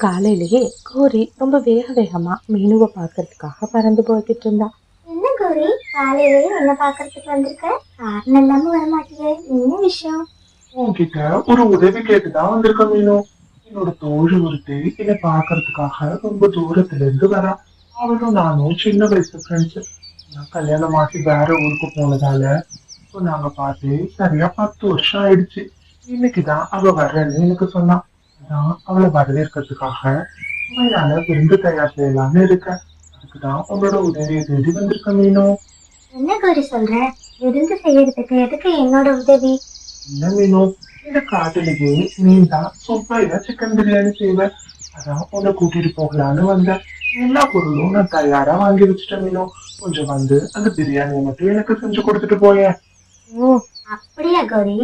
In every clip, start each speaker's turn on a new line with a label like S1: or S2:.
S1: காலையிலேயே கோரி ரொம்ப வேக வேகமா மீனுவை பார்க்கறதுக்காக பறந்து போய்கிட்டு இருந்தா.
S2: என்ன கோரி, காலையிலேயே என்ன பாக்குறதுக்கு வந்திருக்க? காரணம் இல்லாம வர மாட்டீங்க, என்ன விஷயம்?
S3: உன்கிட்ட ஒரு உதவி கேட்டுதான் வந்திருக்க மீனு. என்னோட தோழி ஒருத்தி என்னை பாக்குறதுக்காக ரொம்ப தூரத்துல இருந்து வரா. அவளும் நானும் சின்ன வயசு ஃப்ரெண்ட்ஸ். நான் கல்யாணம் ஆகி வேற ஊருக்கு போனதால இப்போ நாங்க பார்த்து சரியா 10 வருஷம் ஆயிடுச்சு. இன்னைக்குதான் அவ வர்றேன்னு எனக்கு சொன்னான். நான் அவளை வரவேற்கிறதுக்காக அவளால விருந்து தயார் செய்யலாம்னு இருக்கேன். அதுக்குதான் உங்களோட உதவியை தேடி வந்திருக்க மீனு.
S2: என்ன கோரி சொல்ற? விருந்து செய்யறதுக்கு எதுக்கு என்னோட உதவி?
S3: இல்ல மீனு, இந்த காட்டுலயே நீ தான் சூப்பரா சிக்கன் பிரியாணி செய்வ. அதான் உன்னை கூட்டிட்டு போகலான்னு வந்தேன். எல்லா பொருளும் நான் தயாரா வாங்கி வச்சுட்டேன் மீனு. கொஞ்சம் வந்து அந்த பிரியாணியை மட்டும் எனக்கு செஞ்சு கொடுத்துட்டு போயேன்.
S2: ஓ, அப்படியா கோரி?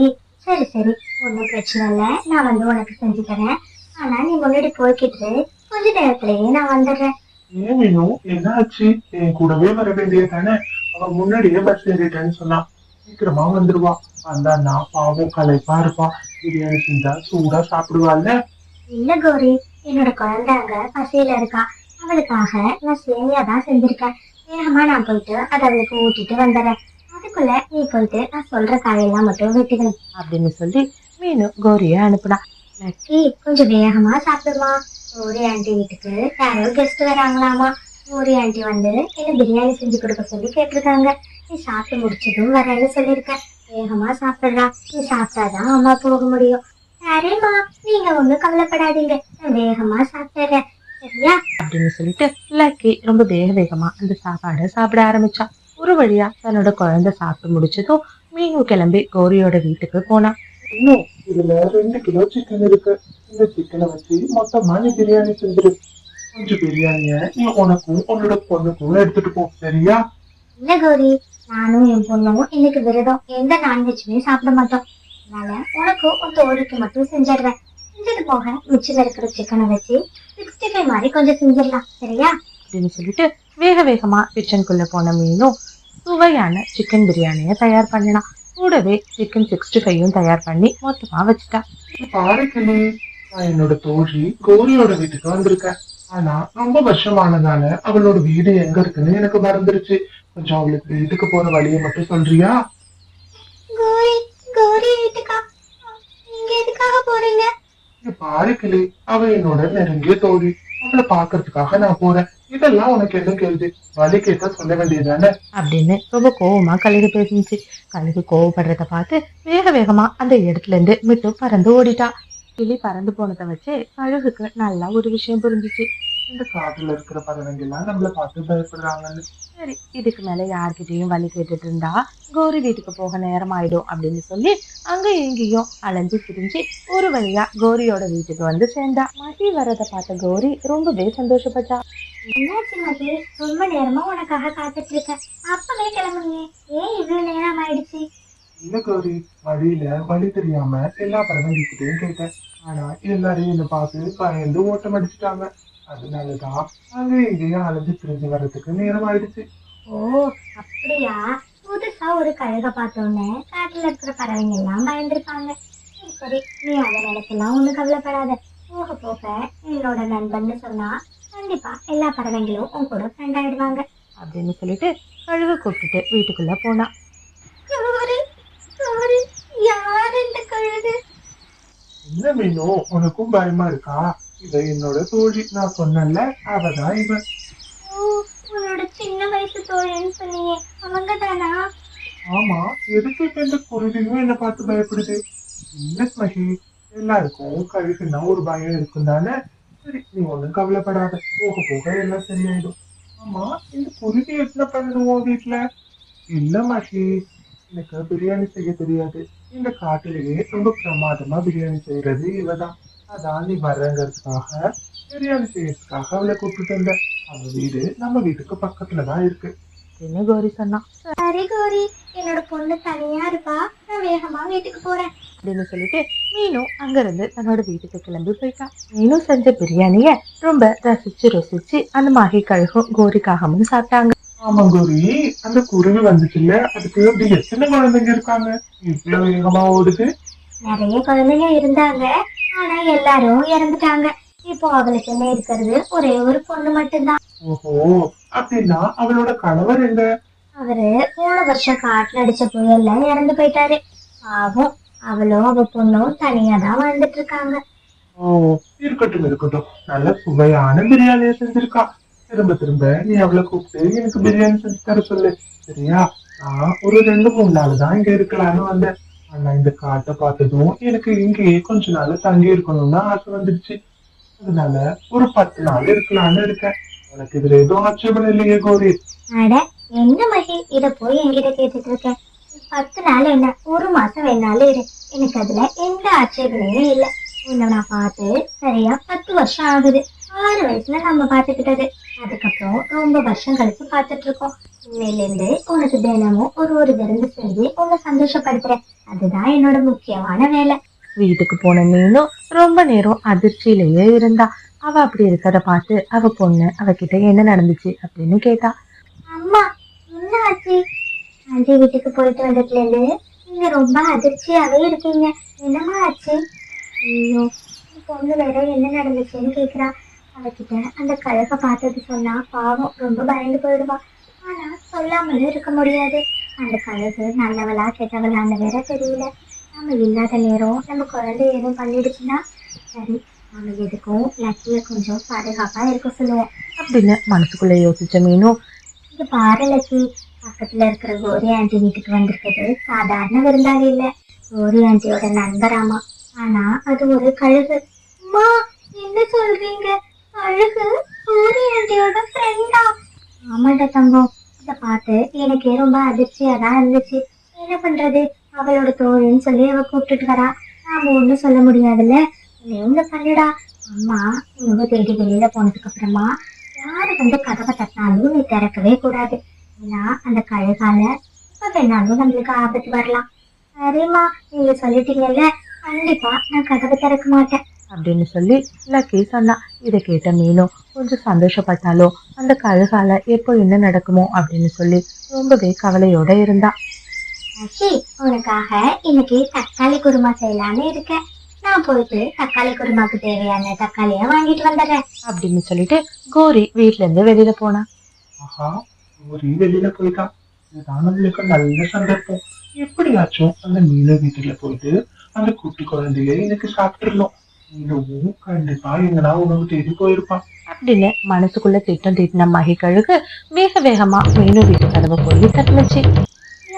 S2: சரி சரி, ஒன்றும் பிரச்சனை இல்லை, நான் வந்து உனக்கு செஞ்சு தரேன். ஆனா நீ முன்னாடி போய்கிட்டு கொஞ்ச நேரத்திலேயே நான் வந்துடுறேன்.
S3: ஏன் மீனு, என்ன ஆச்சு? என் கூடவே வர வேண்டியதானே? அவன் முன்னாடியே பஸ் ஏறிட்டேன்னு சொன்னான். சீக்கிரமா வந்துருவா. வந்தான்னா பாவம் களைப்பா இருப்பா. பிரியாணி செஞ்சா சூடா சாப்பிடுவாள்ல.
S2: இல்ல கோரி, என்னோட குழந்தை அங்க பசியில இருக்கா. அவளுக்காக நான் சேமியா தான் செஞ்சிருக்கேன். வேகமா நான் போயிட்டு அதை அவளுக்கு ஊட்டிட்டு வந்துடுறேன். அதுக்குள்ள நீ போயிட்டு நான் சொல்ற காயெல்லாம் மட்டும் வெட்டுக்கணும்
S1: அப்படின்னு சொல்லி மீனு கோரிய அனுப்புனா.
S2: லக்கி, கொஞ்சம் வேகமா சாப்பிடுமா. கோரி ஆண்டி வீட்டுக்கு யாரோ கெஸ்ட் வராங்களாமா. கோரி ஆண்டி வந்து என்ன பிரியாணி செஞ்சு கொடுக்க சொல்லி கேட்டிருக்காங்க. நீ சாப்பிட்டு முடிச்சதும் வரேன்னு சொல்லியிருக்கேன். வேகமா சாப்பிடுறா, நீ சாப்பிட்டாதான் அம்மா போக முடியும். சரிம்மா, நீங்க ஒண்ணும் கவலைப்படாதீங்க, நான் வேகமா சாப்பிடுறேன், சரியா?
S1: அப்படின்னு சொல்லிட்டு லக்கி ரொம்ப வேக வேகமா அந்த சாப்பாடை சாப்பிட ஆரம்பிச்சா. ஒரு வழியா தன்னோட குழந்தை சாப்பிட்டு முடிச்சதும் மீனு கிளம்பி கோரியோட வீட்டுக்கு போனா.
S3: இன்னும் இதுல 2 கிலோ சிக்கன் இருக்கு. இந்த சிக்கனை வச்சு மொத்தமா நீ பிரியாணி செஞ்சிரு. கொஞ்சம் பிரியாணிய நீ உனக்கும் உன்னோட பொண்ணுக்கும் எடுத்துட்டு போ, சரியா?
S2: இல்ல கோரி, நானும் என் பொண்ணும் இன்னைக்கு விரதம், எந்த நான்வெஜ்ஜுமே சாப்பிட மாட்டோம். அதனால உனக்கும் உன் தோழிக்கு மட்டும் செஞ்சிடுறேன். செஞ்சது போக மிச்சம் இருக்கிற சிக்கனை வச்சு 65 மாதிரி கொஞ்சம் செஞ்சிடலாம், சரியா?
S1: அப்படின்னு சொல்லிட்டு வேக வேகமா கிச்சனுக்குள்ள போன மீனும் சுவையான சிக்கன் பிரியாணியை தயார் பண்ணினா. கூடவே சிக்கன் 65யும் தயார் பண்ணி மொத்தமா வச்சுட்டா.
S3: பாரு கிளி, நான் என்னோட தோழி கௌரியோட வீட்டுக்கு வந்திருக்கேன். ஆனா ரொம்ப வருஷமானதால அவளோட வீடு எங்க இருக்குன்னு எனக்கு மறந்துருச்சு. கொஞ்சம் அவளுக்கு வீட்டுக்கு போற வழியை மட்டும் சொல்றியா?
S2: கோரி, கோரி வீட்டுக்கா? நீங்க எதுக்காக போறீங்க?
S3: இங்க பாரு கிளி, அவ என்னோட நெருங்கிய தோழி. அவளை பாக்குறதுக்காக நான் போறேன். இதெல்லாம் உனக்கு என்ன கேள்வி? வழி கேட்டா சொல்ல வேண்டியதானே?
S1: அப்படின்னு ரொம்ப கோவமா கழுகு பேசிச்சு. கழுகு கோவப்படுறத பார்த்து வேக வேகமா அந்த இடத்துல இருந்து மிட்டு பறந்து ஓடிட்டா. கிளி பறந்து போனதை வச்சு கழுகுக்கு நல்லா ஒரு விஷயம் புரிஞ்சுச்சு.
S3: இந்த காட்டுல இருக்கிற பறவைங்க எல்லாம் நம்மள பார்த்து பயப்படுறாங்கன்னு.
S1: சரி, இதுக்கு மேல யார்கிட்டயும் வழி கேட்டுட்டு இருந்தா கௌரி வீட்டுக்கு போக நேரம் ஆயிடும் அப்படின்னு சொல்லி அங்க எங்கேயும் அலைஞ்சு திரிஞ்சு ஒரு வழியா கௌரியோட வீட்டுக்கு வந்து சேர்ந்தா. மகி வரத பார்த்த கௌரி ரொம்பவே சந்தோஷப்பட்டா.
S2: என்னாச்சு மகி? ரொம்ப நேரமா உனக்காக காத்துட்டு இருக்கேன். அப்பவே கிளம்புங்க, ஏன் இவ்வளவு நேரம் ஆயிடுச்சு?
S3: இல்ல கௌரி, வழியில வழி தெரியாம எல்லா பறவைங்கிட்டையும் கேட்டேன். ஆனா எல்லாரையும் என்ன பார்த்து பயந்து ஓட்டம் அடிச்சுட்டாங்க. அதனாலதான் அங்க எங்கேயும் அலைஞ்சு திரிஞ்சு வர்றதுக்கு நேரம் ஆயிடுச்சு.
S2: ஓ, அப்படியா? புதுசா ஒரு கழுக பார்த்தோன்னே காட்டுல இருக்கிற பறவைங்க எல்லாம் பயந்துருப்பாங்க. சரி சரி, நீ அதை நினைக்கலாம் ஒண்ணும் கவலைப்படாத. போக போக என்னோட நண்பன்னு சொன்னா கண்டிப்பா எல்லா பறவைங்களும் உன் கூட ஃப்ரெண்ட் ஆயிடுவாங்க.
S1: அப்படின்னு சொல்லிட்டு கழுகு கூப்பிட்டுட்டு வீட்டுக்குள்ள போனா.
S2: கௌரி, கௌரி, யார் இந்த கழுகு?
S3: என்ன மீனோ, உனக்கும் பயமா இருக்கா? இவ என்னோட தோழி, நான் சொன்னேன்ல, அவதான் இவன்.
S2: ஓ, உன்னோட சின்ன வயசு தோழன்னு சொன்னியே, அவங்க தானா?
S3: ஆமா, எதுக்கு இப்ப இந்த குருவியும் என்ன பார்த்து பயப்படுது? இல்ல மகி, எல்லாருக்கும் கழுகுன்னா ஒரு பயம் இருக்கும் தானே? சரி, நீ ஒண்ணும் கவலைப்படாத, போக போக எல்லாம் சரியாயிடும். ஆமா, இந்த குருவி என்ன பண்ணுவோம் வீட்டுல? இல்ல மகி, எனக்கு பிரியாணி செய்ய தெரியாது. இந்த காட்டிலேயே ரொம்ப பிரமாதமா பிரியாணி செய்யறது இவதான். அதான் நீ வர்றங்கிறதுக்காக பிரியாணி செய்யறதுக்காக அவளை கூப்பிட்டு வந்த. அவ வீடு நம்ம வீட்டுக்கு பக்கத்துலதான் இருக்கு.
S1: அப்படின்னு கௌரி சொன்னா.
S2: சரி கௌரி, என்னோட பொண்ணு தனியா இருப்பா, நான் வேகமா வீட்டுக்கு போறேன்.
S1: அப்படின்னு சொல்லிட்டு மீனும் அங்கிருந்து தன்னோட வீட்டுக்கு கிளம்பி போயிட்டா. மீனும் செஞ்ச பிரியாணிய ரொம்ப ரசிச்சு ருசிச்சு அந்த மகி கழுகும் கோரிக்காகவும் சாப்பிட்டாங்க.
S3: ஆமா கௌரி, அந்த குருவி வந்துச்சுல்ல, அதுக்கு அப்படி எத்தனை குழந்தைங்க இருக்காங்க? இவ்வளவு வேகமா ஓடுது?
S2: நிறைய குழந்தைங்க இருந்தாங்க, ஆனா எல்லாரும் இறந்துட்டாங்க. இப்போ அவளுக்கு என்ன இருக்கிறது ஒரே ஒரு பொண்ணு மட்டும்தான்.
S3: ஓஹோ, அப்படின்னா அவளோட கணவர் எங்க?
S2: அவரு 3 வருஷம் காட்டுல அடிச்ச புயல்ல இறந்து போயிட்டாரு. பாவம், அவளும் அவ பொண்ணும் தனியா தான் வாழ்ந்துட்டு இருக்காங்க.
S3: ஓ, இருக்கட்டும் இருக்கட்டும். நல்ல சுவையான பிரியாணியை செஞ்சிருக்கா. திரும்ப திரும்ப நீ அவளை கூப்பிட்டு எனக்கு பிரியாணி செஞ்சு தர சொல்லு. சரியா? நான் ஒரு 2 3 நாள் தான் இங்க இருக்கலாம்னு வந்தேன். ஆனா இந்த காட்டை பார்த்ததும் எனக்கு இங்கேயே கொஞ்ச நாள் தங்கி இருக்கணும்னு ஆசை வந்துடுச்சு. அதனால ஒரு 10 நாள் இருக்கலாம்னு இருக்கேன். உனக்கு இதுல எதுவும் ஆட்சேபம் இல்லையே கௌரி?
S2: அட, என்ன மகி இத போய் என்கிட்ட கேட்டுட்டு இருக்க? 10 நாள் என்ன, 1 மாசம் வேணாலும் இரு. எனக்கு அதுல எந்த ஆட்சேபனையும் இல்ல. உன்னை நான் பார்த்து சரியா 10 வருஷம் ஆகுது. 6 வயசுல நம்ம பார்த்துக்கிட்டது. அதுக்கப்புறம் ரொம்ப வருஷம் கழிச்சு பார்த்துட்டு இருக்கோம். இன்னையில இருந்து உனக்கு தினமும் ஒரு விருந்து செஞ்சு உன்னை சந்தோஷப்படுத்துறேன். அதுதான் என்னோட முக்கியமான வேலை.
S1: வீட்டுக்கு போன மீனும் ரொம்ப நேரம் அதிர்ச்சியிலேயே இருந்தா. அவ அப்படி இருக்கிறத பார்த்து அவ பொண்ணு அவகிட்ட என்ன நடந்துச்சு அப்படின்னு கேட்டா.
S2: அம்மா, என்ன ஆச்சு? ஆண்டி வீட்டுக்கு போயிட்டு வந்ததுல இருந்து நீங்க ரொம்ப அதிர்ச்சியாவே இருக்கீங்க. என்னம்மா ஆச்சு? ஐயோ, என் பொண்ணு வேற என்ன நடந்துச்சுன்னு கேக்குறா. அவகிட்ட அந்த கழக பார்த்தது சொன்னா பாவம் ரொம்ப பயந்து போயிடுவா. ஆனா சொல்லாமலே இருக்க முடியாது. அந்த கழகு நல்லவளா கெட்டவளான்னு வேற தெரியல. நம்ம இல்லாத நேரம் நம்ம குழந்தை எதுவும் பண்ணிடுச்சுன்னா சரி, நம்ம எதுக்கும் லக்கிய கொஞ்சம் பாதுகாப்பா இருக்க சொல்லுவோம்.
S1: அப்படின்னு மனசுக்குள்ள யோசிச்ச மீனும்,
S2: இது பாரு லக்கி, பக்கத்துல இருக்கிற கோரி ஆண்டி வீட்டுக்கு வந்திருக்கிறது சாதாரண விருந்தாளி இல்ல, கோரி ஆண்டியோட நண்பராமா. ஆனா அது ஒரு கழுகு. அம்மா, என்ன சொல்றீங்க? கழுகு கோரி ஆண்டியோட ஃப்ரெண்டா? ஆமாண்டா தங்கம், இத பார்த்து எனக்கே ரொம்ப அதிர்ச்சியா தான் இருந்துச்சு. என்ன பண்றது, அவளோட தோழின்னு சொல்லி அவ கூப்பிட்டுட்டு வரா. நாம ஒண்ணும் சொல்ல முடியாதுல்ல. நீ ஒண்ணு பண்ணுடா. அம்மா உங்க தேடி வெளியில போனதுக்கு அப்புறமா யாரு வந்து கதவை தட்டினாலும் நீ திறக்கவே கூடாது. ஏன்னா அந்த கழுகால இப்ப வேணாலும் நம்மளுக்கு ஆபத்து வரலாம். சரிம்மா, நீங்க சொல்லிட்டீங்கல்ல, கண்டிப்பா நான் கதவை திறக்க மாட்டேன்.
S1: அப்படின்னு சொல்லி லக்கி சொன்னா. இதை கேட்ட மீனும் கொஞ்சம் சந்தோஷப்பட்டாலும் அந்த கழுகால எப்போ என்ன நடக்குமோ அப்படின்னு சொல்லி ரொம்பவே கவலையோட இருந்தா.
S2: லக்கி, உனக்காக இன்னைக்கு தக்காளி குருமா செய்யலான்னு இருக்கேன். நான் போயிட்டு தக்காளி குருமாக்கு தேவையான தக்காளிய வாங்கிட்டு வந்துடுறேன்.
S1: அப்படின்னு சொல்லிட்டு கோரி வீட்ல இருந்து வெளியில போனா.
S3: ஆஹா, ஒரு வெளியில போயிட்டா. இதுதான் நம்மளுக்கு நல்ல சந்தர்ப்பம். எப்படியாச்சும் அந்த மீனு வீட்டுல போயிட்டு அந்த குட்டி குழந்தைய எனக்கு சாப்பிட்டுறணும். மீனவும் கண்டிப்பா எங்கன்னா உணவு தேடி போயிருப்பான்.
S1: அப்படின்னு மனசுக்குள்ள திட்டம் தீட்டின மகி கழுகு வேக வேகமா மீனு வீட்டு கதவை போய் தட்டுனுச்சு.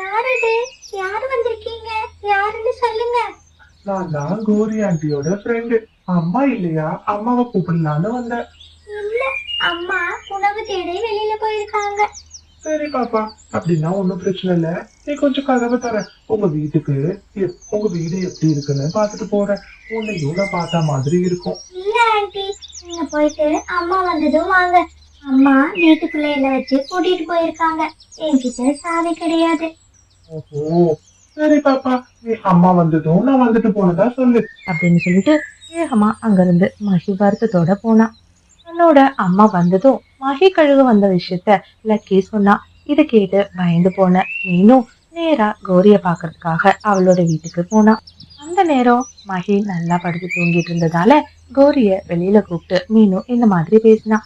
S2: யார் இது? யாரு வந்திருக்கீங்க? யாருன்னு சொல்லுங்க.
S3: நான் தான் கோரி ஆண்டியோட ஃப்ரெண்டு. அம்மா இல்லையா, அம்மாவை கூப்பிடலான்னு வந்தேன்.
S2: இல்ல, அம்மா உணவு தேடி வெளியில போயிருக்காங்க.
S3: சரி பாப்பா, அப்படின்னா ஒண்ணும் பிரச்சனை இல்ல. நீ கொஞ்சம் கதவை தர. உங்க வீட்டுக்கு உங்க வீடு எப்படி இருக்குன்னு பாத்துட்டு போறேன். உன்னையும் நான் பார்த்த மாதிரி இருக்கும்.
S2: இல்ல ஆண்டி, நீங்க போயிட்டு அம்மா வந்ததும் வாங்க. அம்மா வீட்டுக்குள்ள என்ன வச்சு கூட்டிட்டு போயிருக்காங்க. என்கிட்ட சாவி கிடையாது.
S3: ஓஹோ, சரி பாப்பா, நீ அம்மா வந்ததும் நான் வந்துட்டு போனதா சொல்லு.
S1: அப்படின்னு சொல்லிட்டு வேகமா அங்கிருந்து மகி வருத்தத்தோட போனா. தன்னோட அம்மா வந்ததும் மகி கழுகு வந்த விஷயத்த லக்கி சொன்னா. இதை கேட்டு பயந்து போன மீனும் நேரா கோரிய பாக்குறதுக்காக அவளோட வீட்டுக்கு போனா. அந்த நேரம் மகி நல்லா படுத்து தூங்கிட்டு இருந்ததால கோரிய வெளியில கூப்பிட்டு மீனும் இந்த மாதிரி பேசினா.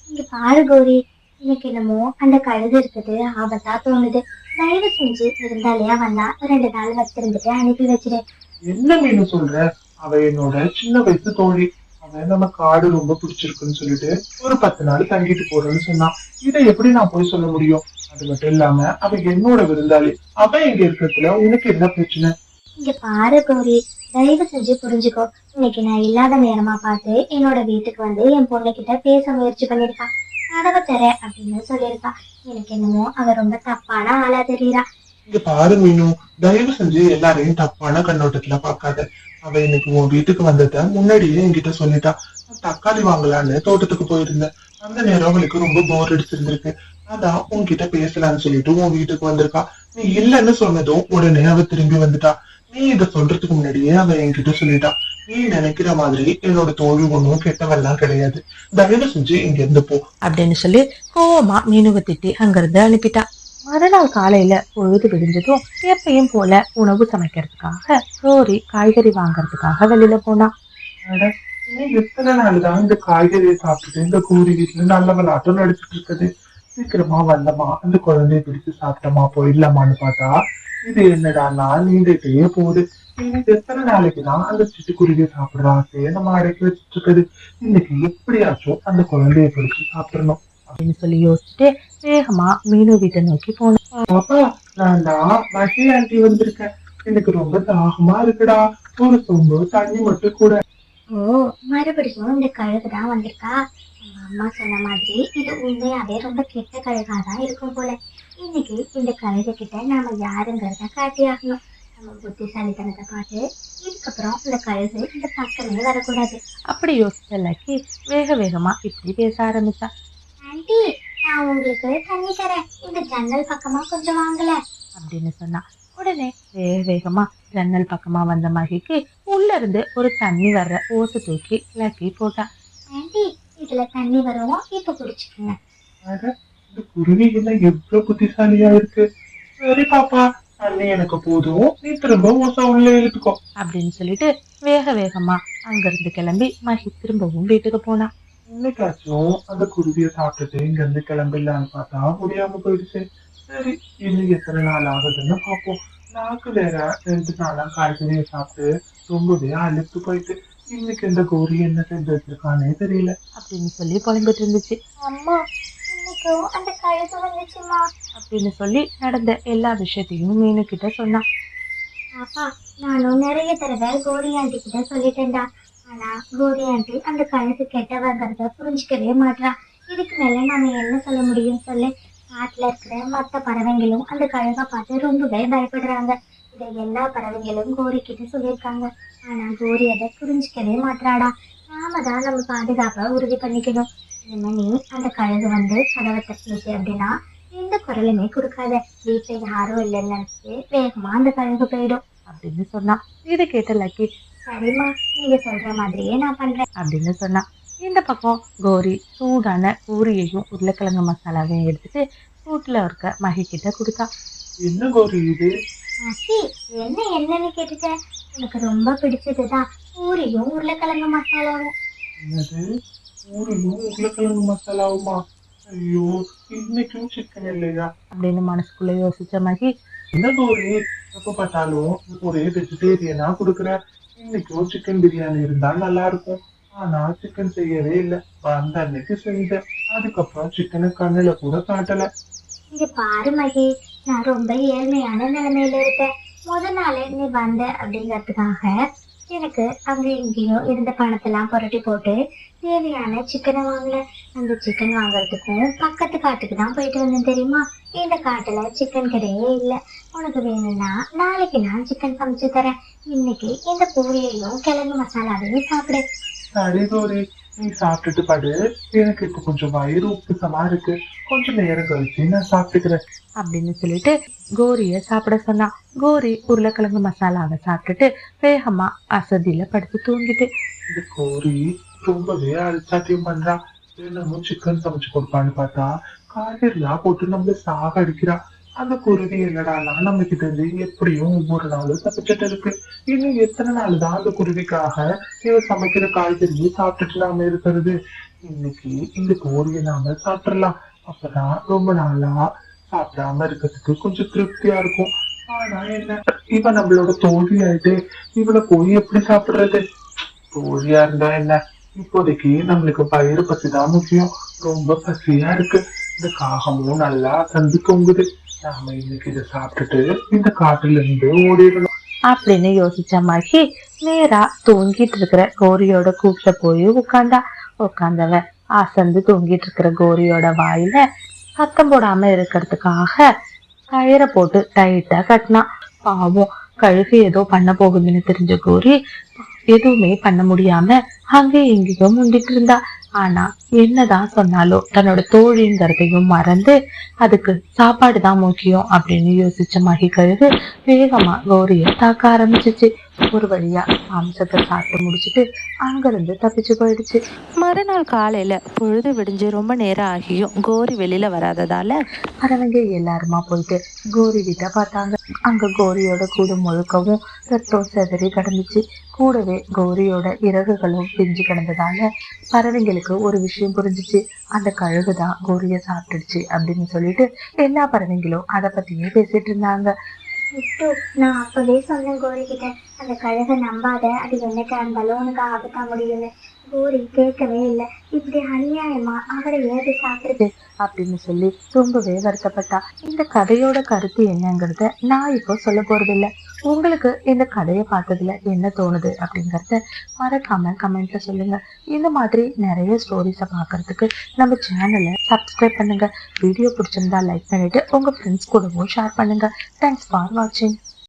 S2: இங்க பாரு கோரி, எனக்கு என்னமோ அந்த கழுகு இருக்குது ஆபத்தா தோணுது. தயவு செஞ்சு விருந்தாளியா வந்தா 2 நாள் வச்சிருந்துட்டு அனுப்பி வச்சிரு.
S3: என்ன மீனு சொல்ற? அவ என்னோட சின்ன வயசு தோழி. அவன் நம்ம காடு ரொம்ப பிடிச்சிருக்குன்னு சொல்லிட்டு ஒரு 10 நாள் தங்கிட்டு போறேன்னு சொன்னான். இதை எப்படி நான் போய் சொல்ல முடியும்? அது மட்டும் இல்லாம அவ என்னோட விருந்தாளி. அவன் எங்க இருக்கிறதுல உனக்கு என்ன பிரச்சனை?
S2: இங்க பாரு கோரி, தயவு செஞ்சு புரிஞ்சுக்கோ. இன்னைக்கு நான் இல்லாத நேரமா பார்த்து என்னோட வீட்டுக்கு வந்து என் பொண்ணுகிட்ட பேச முயற்சி பண்ணிருக்கா. கதவை தர அப்படின்னு சொல்லியிருக்கா. எனக்கு என்னமோ அவ ரொம்ப தப்பான ஆளா தெரியுறா.
S3: இங்க பாரு மீனு, தயவு செஞ்சு எல்லாரையும் தப்பான கண்ணோட்டத்துல பார்க்காத. அவ இன்னைக்கு உன் வீட்டுக்கு வந்தத முன்னாடியே என்கிட்ட சொல்லிட்டா. நான் தக்காளி வாங்கலான்னு தோட்டத்துக்கு போயிருந்தேன். அந்த நேரம் அவளுக்கு ரொம்ப போர் அடிச்சிருந்திருக்கு. அதான் உன்கிட்ட பேசலான்னு சொல்லிட்டு உன் வீட்டுக்கு வந்திருக்கா. நீ இல்லைன்னு சொன்னதும் உடனே அவ திரும்பி வந்துட்டா. நீ இத சொல்றதுக்கு முன்னாடியே அவ என்கிட்ட சொல்லிட்டா. நீ நினைக்கிற மாதிரி என்னோட தோழி ஒண்ணும் கெட்டவெல்லாம் கிடையாது. தயவு செஞ்சு இங்க இருந்து போ
S1: அப்படின்னு சொல்லி கோவமா மீனுவை திட்டி அங்கிருந்து அனுப்பிட்டா. மறுநாள் காலையில பொழுது விடிஞ்சதும் எப்பயும் போல உணவு சமைக்கிறதுக்காக கோரி காய்கறி வாங்கறதுக்காக வெளியில போனா.
S3: அட, இன்னும் எத்தனை நாள் தான் இந்த காய்கறியை சாப்பிட்டுட்டு இந்த கூறி வீட்டுல நல்ல விளையாட்டம் நடிச்சிட்டு இருக்குது. சீக்கிரமா வந்தமா அந்த குழந்தைய பிடிச்சு சாப்பிட்டமா போயிடலாமான்னு பார்த்தா இது என்னடான்னா நீண்டுட்டே போகுது. இன்னைக்கு எத்தனை நாளைக்குதான் அந்த சிட்டுக்குருவியை சாப்பிடுற ஆசையை நம்ம அடக்கி வச்சுட்டு இருக்குது. இன்னைக்கு எப்படியாச்சும் அந்த குழந்தைய பிடிச்சு சாப்பிடணும்
S1: அப்படின்னு சொல்லி யோசிச்சுட்டு வேகமா மீனு வீட்டை நோக்கி போனான்.
S3: பாப்பா. நான் தான் மகி ஆண்டி வந்திருக்கேன். எனக்கு ரொம்ப தாகமா இருக்குடா. ஒரு சொம்பு தண்ணி மட்டும் கூட.
S2: ஓ, மறுபடியும் இந்த கழுகு தான் வந்திருக்கா. எங்க அம்மா சொன்ன மாதிரி இது உண்மையாவே ரொம்ப கெட்ட கழுகாதான் இருக்கும் போல. இன்னைக்கு இந்த கழுகு கிட்ட நாம யாருங்கிறத காட்டியாகணும். நம்ம புத்திசாலித்தனத்தை பார்த்து இதுக்கப்புறம் இந்த கழுகு இந்த பக்கமே வரக்கூடாது.
S1: அப்படி யோசிச்ச லக்கி வேக வேகமா இப்படி பேச ஆரம்பிச்சா.
S2: ஆண்டி, நான் உங்களுக்கு தண்ணி தரேன். இந்த ஜன்னல் பக்கமா கொஞ்சம் வாங்கல
S1: அப்படின்னு சொன்னா. உடனே வேக வேகமா ஜன்னல் பக்கமா வந்த மகிக்கு உள்ள இருந்து ஒரு தண்ணி வர்ற ஓசை தூக்கி லக்கி போட்டா.
S2: ஆண்டி, இதுல தண்ணி வரும், இப்ப குடிச்சுக்கோங்க.
S3: அட, இந்த குருவி என்ன எவ்வளவு புத்திசாலியா இருக்கு. சரி பாப்பா, தண்ணி எனக்கு போதும், நீ திரும்ப ஓசை உள்ள இழுத்துக்கோ
S1: அப்படின்னு சொல்லிட்டு வேக வேகமா அங்கிருந்து கிளம்பி மகி திரும்பவும் வீட்டுக்கு போனா.
S3: இன்னைக்காச்சும் அந்த குருவியை சாப்பிட்டுட்டு இங்க இருந்து கிளம்பிடலான்னு பார்த்தா முடியாம போயிடுச்சு. சரி, இன்னும் எத்தனை நாள் ஆகுதுன்னு பார்ப்போம். நாக்கு வேற 2 நாளா காய்கறியை சாப்பிட்டு ரொம்பவே அழுத்து போயிட்டு இன்னைக்கு இந்த கௌரி என்ன செஞ்சு வச்சிருக்கானே தெரியல
S1: அப்படின்னு சொல்லி புலம்பிட்டு இருந்துச்சு.
S2: அம்மா, இன்னைக்கும் அந்த கழுகு வந்துச்சுமா
S1: அப்படின்னு சொல்லி நடந்த எல்லா விஷயத்தையும் மீனு கிட்ட சொன்னா.
S2: பாப்பா, நானும் நிறைய தடவை கோரி ஆண்டி கிட்ட சொல்லிட்டேன்டா. ஆனா கோரி ஆண்டி அந்த கழுகு கெட்டவங்கிறத புரிஞ்சுக்கவே மாட்டா. இதுக்கு மேல நாம என்ன சொல்ல முடியும் சொல்லு. காட்டுல இருக்கிற மற்ற பறவைங்களும் அந்த கழுகை பார்த்து ரொம்பவே பயப்படுறாங்க. இதை எல்லா பறவைங்களும் கோரி கிட்ட சொல்லியிருக்காங்க. ஆனா கோரி அதை புரிஞ்சுக்கவே மாட்டாடா. நாம தான் நம்ம பாதுகாப்பை உறுதி பண்ணிக்கணும். இனிமே நீ அந்த கழுகு வந்து கதவை தட்டிச்சு அப்படின்னா எந்த குரலுமே கொடுக்காத. வீட்டுல யாரும் இல்லைன்னு நினைச்சு வேகமா அந்த கழுகு போயிடும்
S1: அப்படின்னு சொன்னா. இதை கேட்ட லக்கி
S2: சரிம்மா, நீங்க சொல்ற மாதிரியே நான் பண்றேன்
S1: அப்படின்னு சொன்னா. இந்த பக்கம் கோரி சூடான பூரியையும் உருளைக்கிழங்கு மசாலாவையும் எடுத்துட்டு வீட்டுல இருக்க மகி கிட்ட கொடுத்தா.
S3: என்ன கௌரி இது?
S2: மச்சி, என்ன என்னன்னு கேட்டுட்ட? எனக்கு ரொம்ப பிடிச்சதுதான் பூரியும் உருளைக்கிழங்கு மசாலாவும்.
S3: என்னது, பூரியும் உருளைக்கிழங்கு மசாலாவுமா? ஐயோ, இன்னைக்கும் சிக்கன் இல்லையா?
S1: அப்படின்னு மனசுக்குள்ள யோசிச்ச மகி,
S3: என்ன கௌரி, எப்ப பார்த்தாலும் ஒரே வெஜிடேரியனா கொடுக்குற. இன்னைக்கும் சிக்கன் பிரியாணி இருந்தா நல்லா இருக்கும். ஆனா சிக்கன் செய்யவே இல்லை. வந்த அன்னைக்கு செஞ்சேன், அதுக்கப்புறம் சிக்கனை கண்ணுல கூட காட்டல.
S2: இங்க பாரு மகி, நான் ரொம்ப ஏழ்மையான நிலைமையில இருக்கேன். நாளே நீ வந்த அப்படிங்கிறதுக்காக எனக்கு அங்க இங்கேயும் இருந்த பணத்தெல்லாம் புரட்டி போட்டு தேவையான சிக்கனை வாங்கல. அந்த சிக்கன் வாங்குறதுக்கும் பக்கத்து காட்டுக்கு தான் போயிட்டு வந்தேன் தெரியுமா. இந்த காட்டுல சிக்கன் கிடையவே இல்லை. உனக்கு வேணும்னா நாளைக்கு நான் சிக்கன் சமைச்சு தரேன். இன்னைக்கு இந்த பூரியையும் கிழங்கு மசாலாவையும் சாப்பிடு.
S3: சரி கௌரி, நீ சாப்பிட்டுட்டு படு. எனக்கு இப்ப கொஞ்சம் வயிறு உப்புசமா இருக்கு. கொஞ்சம் நேரம் கழிச்சு நான் சாப்பிட்டுக்கிறேன்
S1: அப்படின்னு சொல்லிட்டு கோரிய சாப்பிட சொன்னா. கோரி உருளைக்கிழங்கு மசாலாவை சாப்பிட்டுட்டு வேகமா அசதியில படுத்து தூங்கிட்டு.
S3: இந்த கௌரி ரொம்பவே அழிச்சாட்டியம் பண்றா. என்னமோ சிக்கன் சமைச்சு கொடுப்பான்னு பார்த்தா காய்கறியா போட்டு நம்மள சாக அடிக்கிறா. அந்த குருவி என்னடானா நம்ம கிட்ட இருந்து எப்படியும் ஒவ்வொரு நாளும் தப்பிச்சுட்டு இருக்கு. இன்னும் எத்தனை நாள் தான் அந்த குருவிக்காக இவ சமைக்கிற காய்கறியை சாப்பிட்டுட்டு நாம இருக்கிறது? இன்னைக்கு இந்த கோழியை நாம சாப்பிடலாம். அப்பதான் ரொம்ப நாளா சாப்பிடாம இருக்கிறதுக்கு கொஞ்சம் திருப்தியா இருக்கும். ஆனா என்ன, இவ நம்மளோட தோழி ஆயிட்டு இவளை போய் எப்படி சாப்பிடுறது? தோழியா இருந்தா என்ன, இப்போதைக்கு நம்மளுக்கு பயிறு பசிதான் முக்கியம். ரொம்ப பசியா இருக்கு. இந்த காகமும் நல்லா தந்து தொங்குது. நாம இன்னைக்கு இதை சாப்பிட்டுட்டு இந்த காட்டுல இருந்து ஓடிடணும்
S1: அப்படின்னு யோசிச்ச மகி நேரா தூங்கிட்டு இருக்கிற கோரியோட கூப்பிட்ட போய் உட்காந்தவ அசந்து தூங்கிட்டு இருக்கிற கோரியோட வாயில சத்தம் போடாம இருக்கிறதுக்காக கயிறை போட்டு டைட்டா கட்டினா. பாவம், கழுகு ஏதோ பண்ண போகுதுன்னு தெரிஞ்ச கோரி எதுவுமே பண்ண முடியாம அங்கே எங்கேயும் முண்டிட்டு இருந்தா. ஆனா என்னதான் சொன்னாலும் தன்னோட தோழிங்கிறதையும் மறந்து அதுக்கு சாப்பாடு தான் முக்கியம் அப்படின்னு யோசிச்ச மகி கழுகு வேகமா கோரிய தாக்க ஆரம்பிச்சிச்சு. ஒரு வழியா மாம்சத்தை சாப்பிட்டு முடிச்சுட்டு அங்கிருந்து தப்பிச்சு போயிடுச்சு. மறுநாள் காலையில பொழுது விடிஞ்சு ரொம்ப நேரம் ஆகியும் கோரி வெளியில வராததால பறவைங்க எல்லாருமா போயிட்டு கோரி வீட்டை பார்த்தாங்க. அங்க கோரியோட கூடு முழுக்கவும் ரத்தம் செதறி கிடந்துச்சு. கூடவே கோரியோட இறகுகளும் பிஞ்சு கிடந்ததால பறவைங்களுக்கு ஒரு விஷயம் புரிஞ்சுச்சு. அந்த கழுகுதான் கோரிய சாப்பிட்டுடுச்சு அப்படின்னு சொல்லிட்டு எல்லா பறவைங்களும் அதை பத்தியே பேசிட்டு இருந்தாங்க.
S2: விட்டு, நான் அப்பவே சொன்னேன் கோரி கிட்ட, அந்த கழுகை நம்பாத, அது என்னைக்கா இருந்தாலும் உனக்கு ஆபத்தா முடியும்னு. கோரி கேட்கவே இல்லை. இப்படி அநியாயமா அவரை ஏது சாப்பிடுது
S1: அப்படின்னு சொல்லி ரொம்பவே வருத்தப்பட்டா. இந்த கதையோட கருத்து என்னங்கிறத நான் இப்போ சொல்ல போறது இல்ல. உங்களுக்கு இந்த கதையை பார்த்ததுல என்ன தோணுது அப்படிங்கறத மறக்காம கமெண்ட்ல சொல்லுங்க. இந்த மாதிரி நிறைய ஸ்டோரிஸை பார்க்கறதுக்கு நம்ம சேனலை சப்ஸ்கிரைப் பண்ணுங்க. வீடியோ பிடிச்சிருந்தா லைக் பண்ணிட்டு உங்க ஃப்ரெண்ட்ஸ் கூடவும் ஷேர் பண்ணுங்க. தேங்க்ஸ் ஃபார் வாட்சிங்.